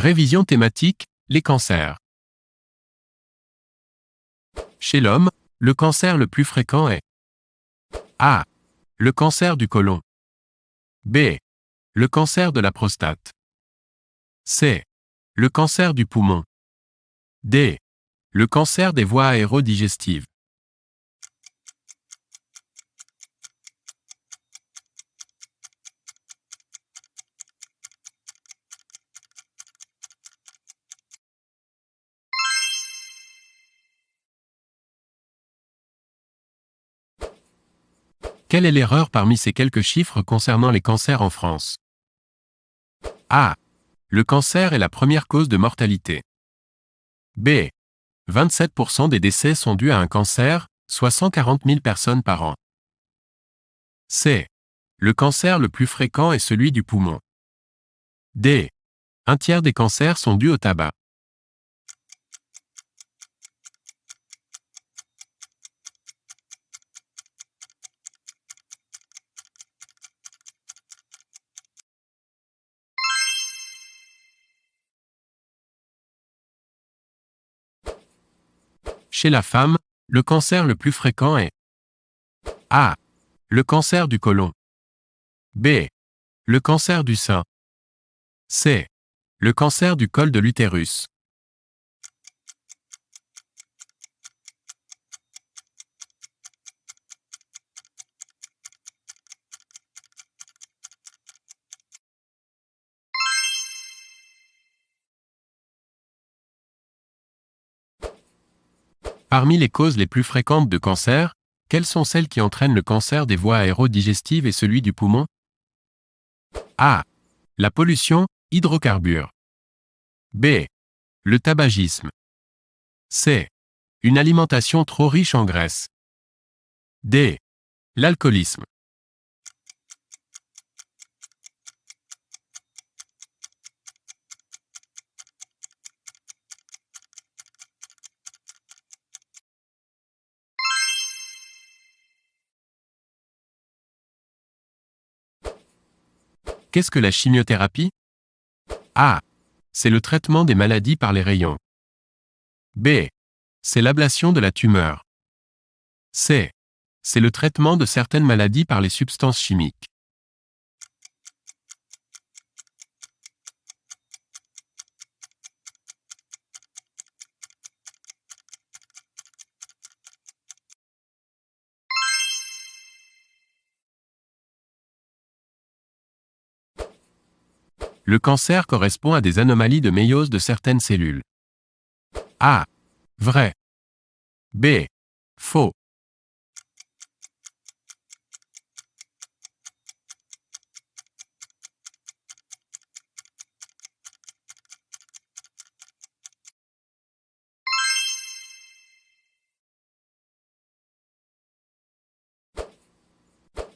Révision thématique, les cancers. Chez l'homme, le cancer le plus fréquent est A. Le cancer du côlon. B. Le cancer de la prostate. C. Le cancer du poumon. D. Le cancer des voies aérodigestives. Quelle est l'erreur parmi ces quelques chiffres concernant les cancers en France? A. Le cancer est la première cause de mortalité. B. 27% des décès sont dus à un cancer, soit 140 000 personnes par an. C. Le cancer le plus fréquent est celui du poumon. D. Un tiers des cancers sont dus au tabac. Chez la femme, le cancer le plus fréquent est A. Le cancer du côlon. B. Le cancer du sein. C. Le cancer du col de l'utérus. Parmi les causes les plus fréquentes de cancer, quelles sont celles qui entraînent le cancer des voies aérodigestives et celui du poumon? A. La pollution, hydrocarbures. B. Le tabagisme. C. Une alimentation trop riche en graisse. D. L'alcoolisme. Qu'est-ce que la chimiothérapie? A. C'est le traitement des maladies par les rayons. B. C'est l'ablation de la tumeur. C. C'est le traitement de certaines maladies par les substances chimiques. Le cancer correspond à des anomalies de méiose de certaines cellules. A. Vrai. B. Faux.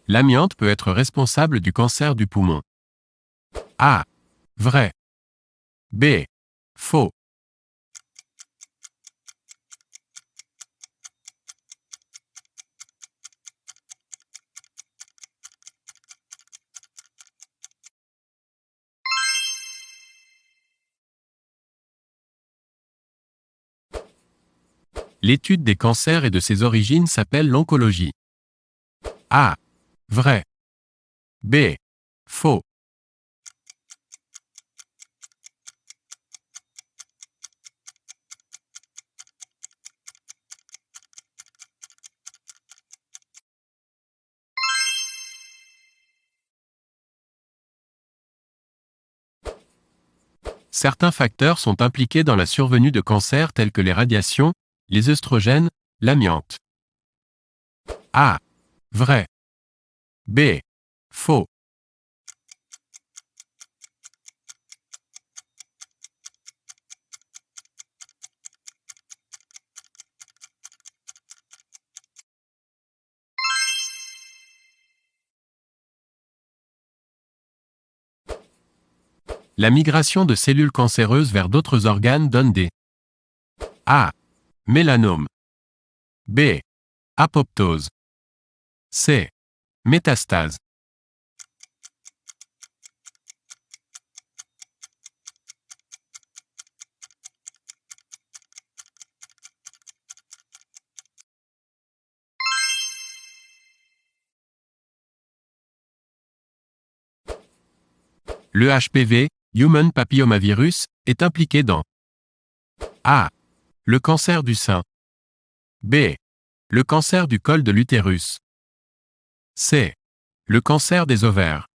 L'amiante peut être responsable du cancer du poumon. A. Vrai. B. Faux. L'étude des cancers et de ses origines s'appelle l'oncologie. A. Vrai. B. Faux. Certains facteurs sont impliqués dans la survenue de cancers tels que les radiations, les œstrogènes, l'amiante. A. Vrai. B. Faux. La migration de cellules cancéreuses vers d'autres organes donne des A. Mélanome. B. Apoptose. C. Métastase. Le HPV, Human Papillomavirus, est impliqué dans A. Le cancer du sein. B. Le cancer du col de l'utérus. C. Le cancer des ovaires.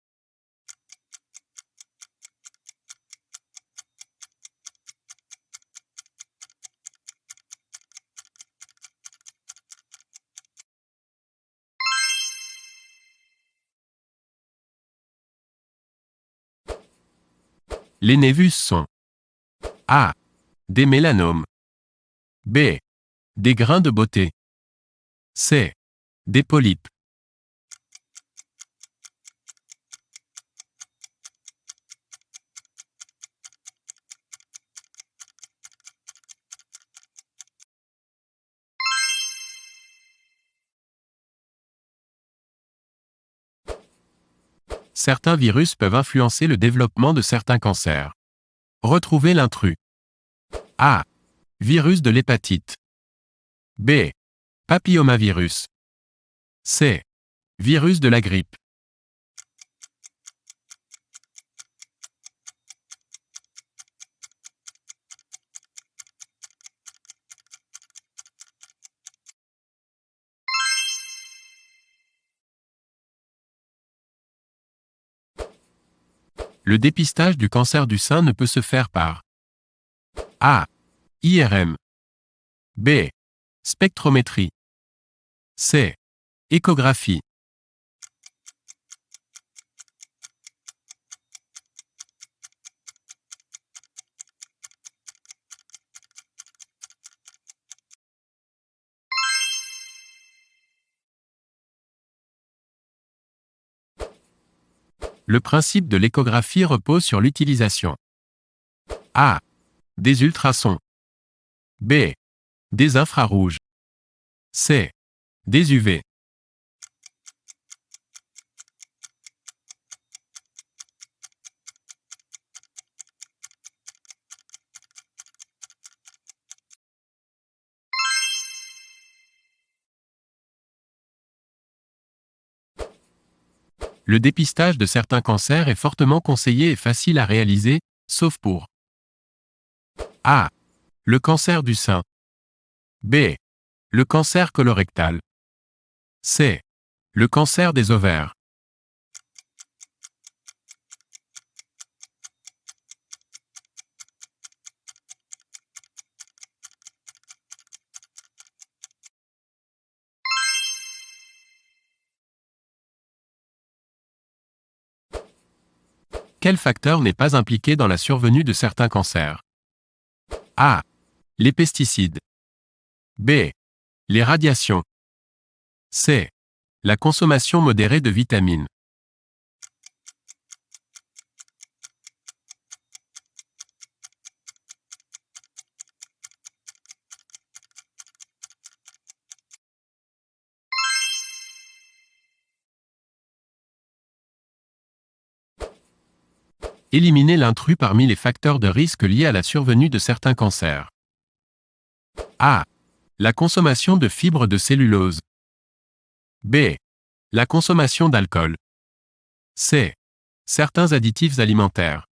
Les névus sont A. Des mélanomes. B. Des grains de beauté. C. Des polypes. Certains virus peuvent influencer le développement de certains cancers. Retrouvez l'intrus. A. Virus de l'hépatite. B. Papillomavirus. C. Virus de la grippe. Le dépistage du cancer du sein ne peut se faire par A. IRM. B. Spectrométrie. C. Échographie. Le principe de l'échographie repose sur l'utilisation A. Des ultrasons. B. Des infrarouges. C. Des UV. Le dépistage de certains cancers est fortement conseillé et facile à réaliser, sauf pour A. Le cancer du sein. B. Le cancer colorectal. C. Le cancer des ovaires. Quel facteur n'est pas impliqué dans la survenue de certains cancers? A. Les pesticides. B. Les radiations. C. La consommation modérée de vitamines. Éliminer l'intrus parmi les facteurs de risque liés à la survenue de certains cancers. A. La consommation de fibres de cellulose. B. La consommation d'alcool. C. Certains additifs alimentaires.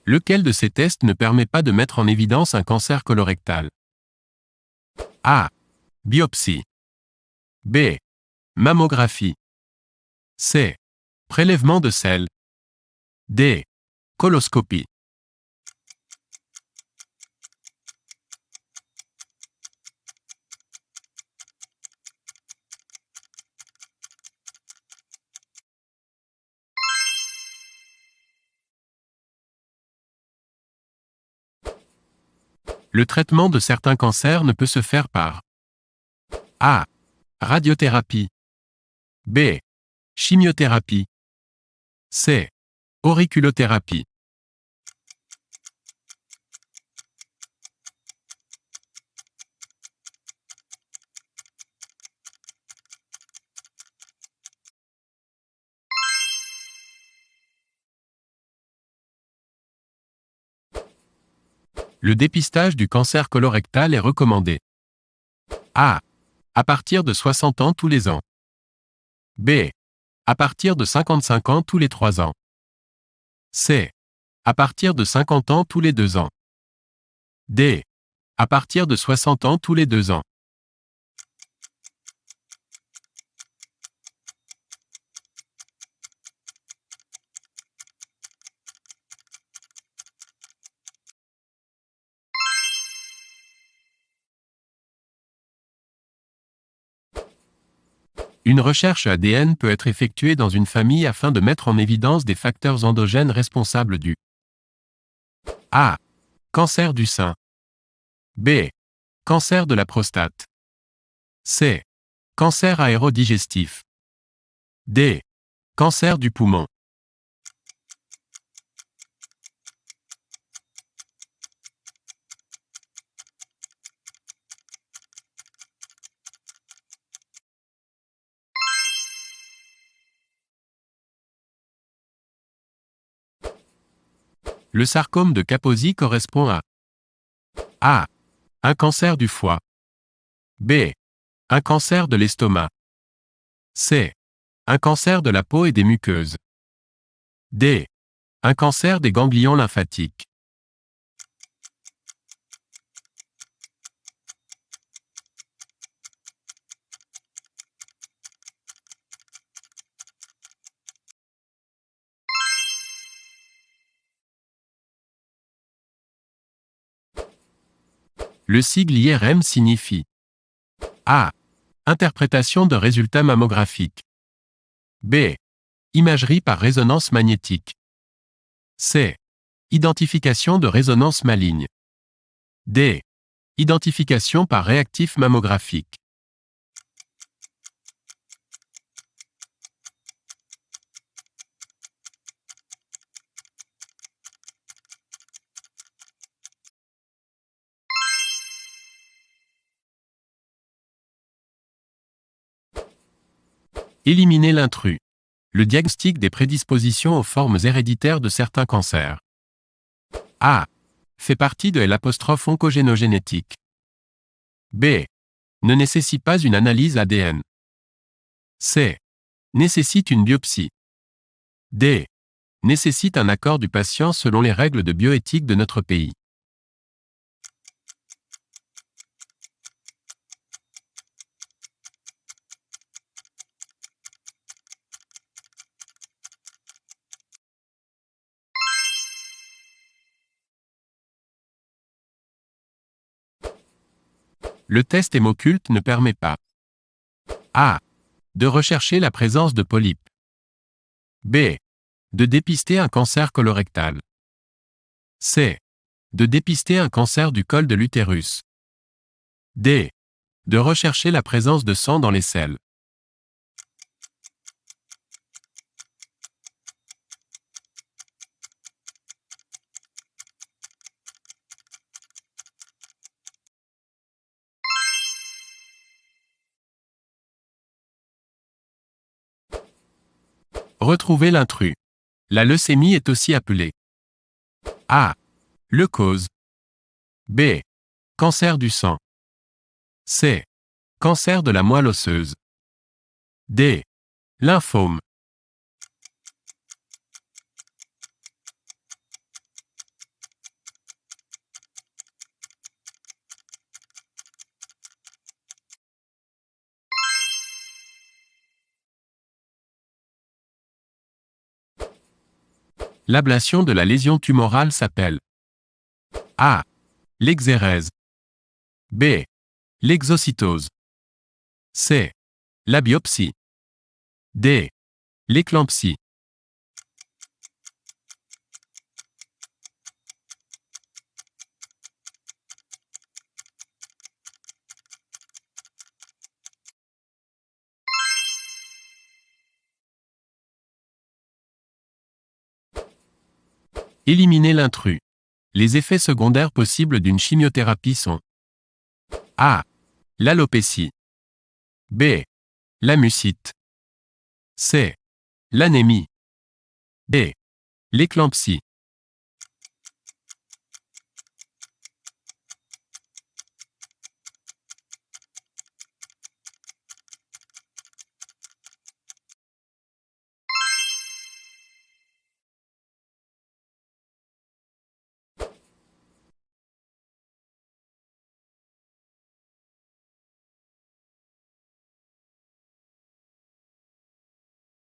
Lequel de ces tests ne permet pas de mettre en évidence un cancer colorectal? A. Biopsie. B. Mammographie. C. Prélèvement de sel. D. Coloscopie. Le traitement de certains cancers ne peut se faire par A. Radiothérapie. B. Chimiothérapie. C. Auriculothérapie. Le dépistage du cancer colorectal est recommandé. A. À partir de 60 ans tous les ans. B. À partir de 55 ans tous les 3 ans. C. À partir de 50 ans tous les 2 ans. D. À partir de 60 ans tous les 2 ans. Une recherche ADN peut être effectuée dans une famille afin de mettre en évidence des facteurs endogènes responsables du A. Cancer du sein. B. Cancer de la prostate. C. Cancer aérodigestif. D. Cancer du poumon. Le sarcome de Kaposi correspond à A. Un cancer du foie. B. Un cancer de l'estomac. C. Un cancer de la peau et des muqueuses. D. Un cancer des ganglions lymphatiques. Le sigle IRM signifie A. Interprétation de résultats mammographiques. B. Imagerie par résonance magnétique. C. Identification de résonance maligne. D. Identification par réactif mammographique. Éliminer l'intrus. Le diagnostic des prédispositions aux formes héréditaires de certains cancers. A. Fait partie de l'oncogénogénétique. B. Ne nécessite pas une analyse ADN. C. Nécessite une biopsie. D. Nécessite un accord du patient selon les règles de bioéthique de notre pays. Le test hémoculte ne permet pas A. De rechercher la présence de polypes. B. De dépister un cancer colorectal. C. De dépister un cancer du col de l'utérus. D. De rechercher la présence de sang dans les selles. Retrouver l'intrus. La leucémie est aussi appelée A. Leucose. B. Cancer du sang. C. Cancer de la moelle osseuse. D. Lymphome. L'ablation de la lésion tumorale s'appelle A. L'exérèse. B. L'exocytose. C. La biopsie. D. L'éclampsie. Éliminer l'intrus. Les effets secondaires possibles d'une chimiothérapie sont A. L'alopécie. B. La mucite. C. L'anémie. D. L'éclampsie.